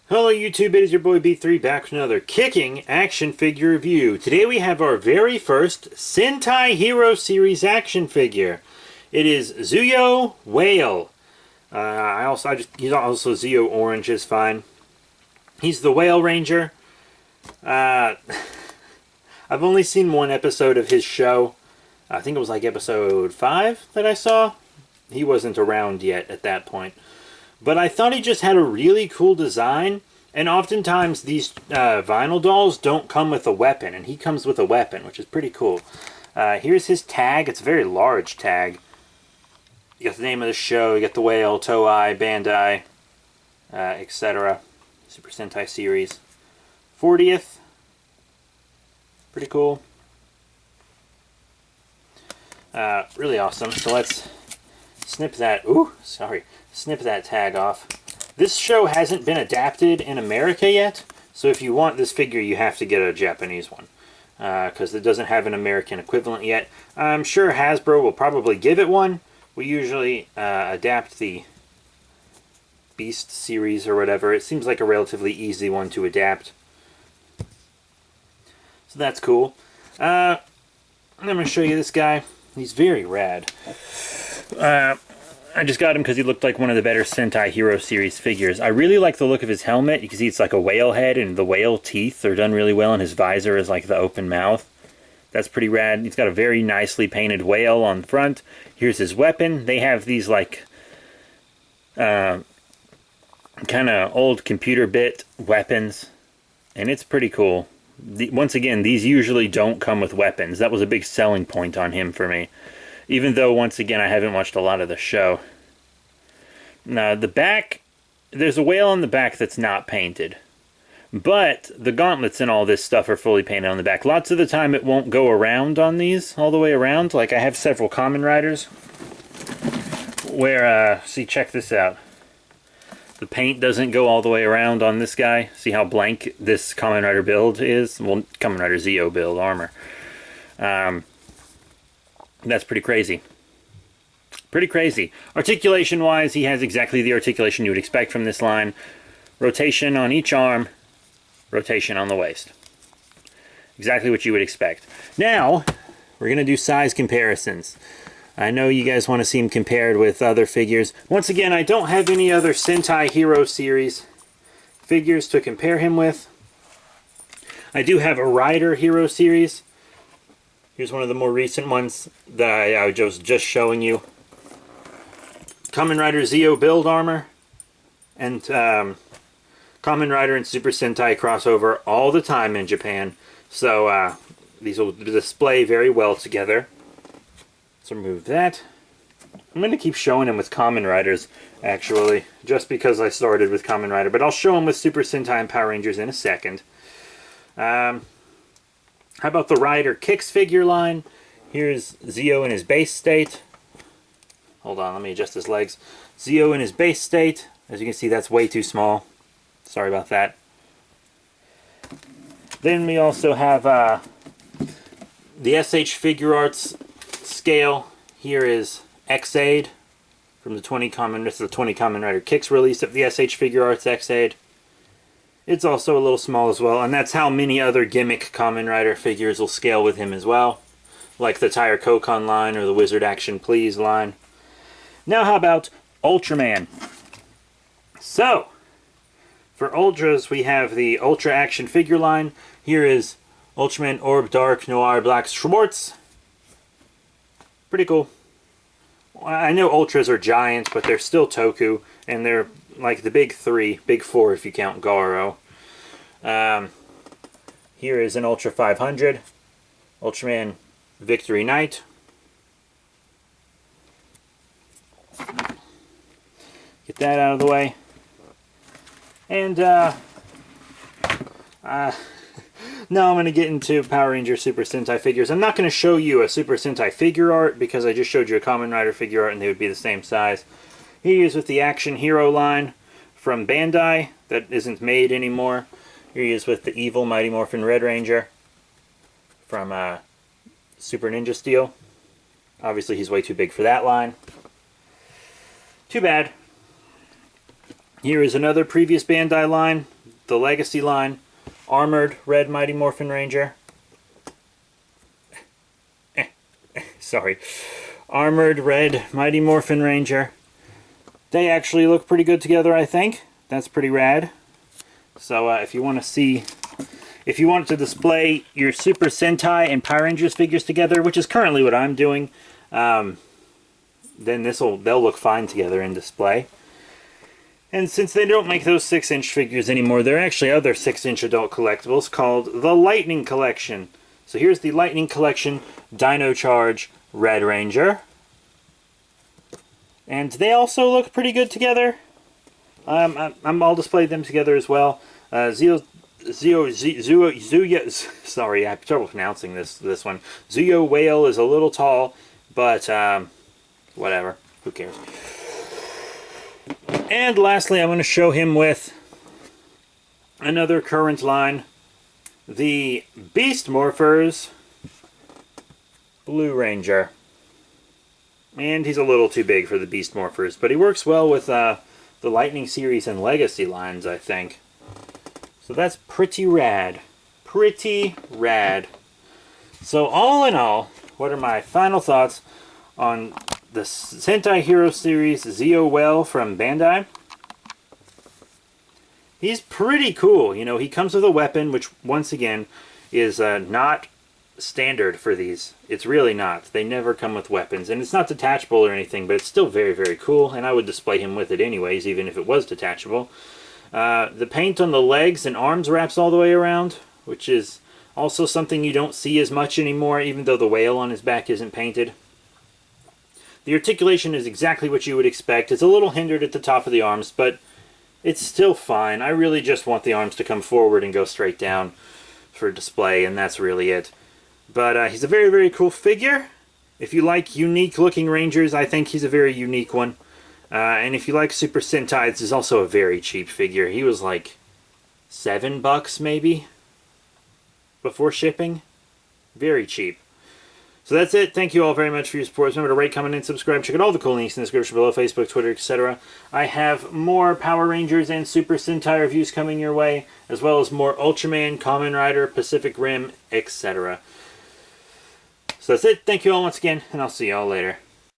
Hello YouTube, it is your boy B3 back with another kicking action figure review. Today we have our very first Sentai Hero Series action figure. It is Zyuoh Whale. He's also Zyuoh Orange is fine. He's the Whale Ranger. I've only seen one episode of his show. I think it was like episode 5 that I saw. He wasn't around yet at that point. But I thought he just had a really cool design, and oftentimes these vinyl dolls don't come with a weapon, and he comes with a weapon, which is pretty cool. Here's his tag. It's a very large tag. You got the name of the show, you got the Whale, Toei, Bandai, etc. Super Sentai series. 40th. Pretty cool. Really awesome. So let's snip that. Snip that tag off. This show hasn't been adapted in America yet, so if you want this figure, you have to get a Japanese one, because it doesn't have an American equivalent yet. I'm sure Hasbro will probably give it one. We usually adapt the Beast series or whatever. It seems like a relatively easy one to adapt. So that's cool. I'm going to show you this guy. He's very rad. I just got him because he looked like one of the better Sentai Hero Series figures. I really like the look of his helmet. You can see it's like a whale head, and the whale teeth are done really well, and his visor is like the open mouth. That's pretty rad. He's got a very nicely painted whale on the front. Here's his weapon. They have these like kind of old computer bit weapons, and it's pretty cool. Once again, these usually don't come with weapons. That was a big selling point on him for me. Even though, once again, I haven't watched a lot of the show. Now, the back, there's a whale on the back that's not painted. But the gauntlets and all this stuff are fully painted on the back. Lots of the time it won't go around on these, all the way around. Like, I have several Kamen Riders where, see, check this out. The paint doesn't go all the way around on this guy. See how blank this Kamen Rider build is? Well, Kamen Rider Zyuoh build armor. That's pretty crazy. Pretty crazy. Articulation-wise, he has exactly the articulation you would expect from this line. Rotation on each arm, rotation on the waist. Exactly what you would expect. Now, we're going to do size comparisons. I know you guys want to see him compared with other figures. Once again, I don't have any other Sentai Hero Series figures to compare him with. I do have a Rider Hero Series. Here's one of the more recent ones that I was just showing you. Kamen Rider Zyuoh build armor. And Kamen Rider and Super Sentai crossover all the time in Japan. So these will display very well together. Let's remove that. I'm going to keep showing him with Kamen Riders, actually. Just because I started with Kamen Rider. But I'll show him with Super Sentai and Power Rangers in a second. How about the Rider Kicks figure line? Here's Zyuoh in his base state. Hold on, let me adjust his legs. Zyuoh in his base state. As you can see, that's way too small. Sorry about that. Then we also have the SH Figure Arts scale. Here is X-Aid from the 20 Kamen Rider Kicks release of the SH Figure Arts X-Aid. It's also a little small as well, and that's how many other gimmick Kamen Rider figures will scale with him as well, like the Tire Kokon line or the Wizard Action Please line. Now how about Ultraman? So, for Ultras, we have the Ultra Action figure line. Here is Ultraman Orb Dark Noir Black Schwartz. Pretty cool. I know Ultras are giants, but they're still Toku, and they're like the big four if you count Garo. Here is an Ultra 500, Ultraman Victory Knight. Get that out of the way. And now I'm going to get into Power Ranger Super Sentai figures. I'm not going to show you a Super Sentai figure art because I just showed you a Kamen Rider figure art and they would be the same size. Here he is with the Action Hero line from Bandai that isn't made anymore. Here he is with the Evil Mighty Morphin Red Ranger from Super Ninja Steel. Obviously he's way too big for that line. Too bad. Here is another previous Bandai line, the Legacy line, Armored Red Mighty Morphin Ranger. Sorry. Armored Red Mighty Morphin Ranger. They actually look pretty good together, I think. That's pretty rad. So if you want to see, if you want to display your Super Sentai and Power Rangers figures together, which is currently what I'm doing, then they'll look fine together in display. And since they don't make those 6-inch figures anymore, there are actually other 6-inch adult collectibles called the Lightning Collection. So here's the Lightning Collection Dino Charge Red Ranger. And they also look pretty good together. I'll display them together as well. Zyuoh, sorry, I have trouble pronouncing this one. Zyuoh Whale is a little tall, but whatever, who cares. And lastly, I'm going to show him with another current line, the Beast Morphers Blue Ranger. And he's a little too big for the Beast Morphers, but he works well with the Lightning series and Legacy lines, I think. So that's pretty rad. Pretty rad. So all in all, what are my final thoughts on the Sentai Hero Series Zyuoh Whale from Bandai? He's pretty cool. You know, he comes with a weapon, which once again is not standard for these. It's really not. They never come with weapons, and it's not detachable or anything, but it's still very, very cool, and I would display him with it anyways, even if it was detachable. The paint on the legs and arms wraps all the way around, which is also something you don't see as much anymore, even though the whale on his back isn't painted. The articulation is exactly what you would expect. It's a little hindered at the top of the arms, but it's still fine. I really just want the arms to come forward and go straight down for display, and that's really it. But he's a very, very cool figure. If you like unique-looking Rangers, I think he's a very unique one. And if you like Super Sentai, this is also a very cheap figure. He was like $7 maybe before shipping. Very cheap. So that's it. Thank you all very much for your support. Remember to rate, comment, and subscribe. Check out all the cool links in the description below. Facebook, Twitter, etc. I have more Power Rangers and Super Sentai reviews coming your way, as well as more Ultraman, Kamen Rider, Pacific Rim, etc. So that's it. Thank you all once again, and I'll see you all later.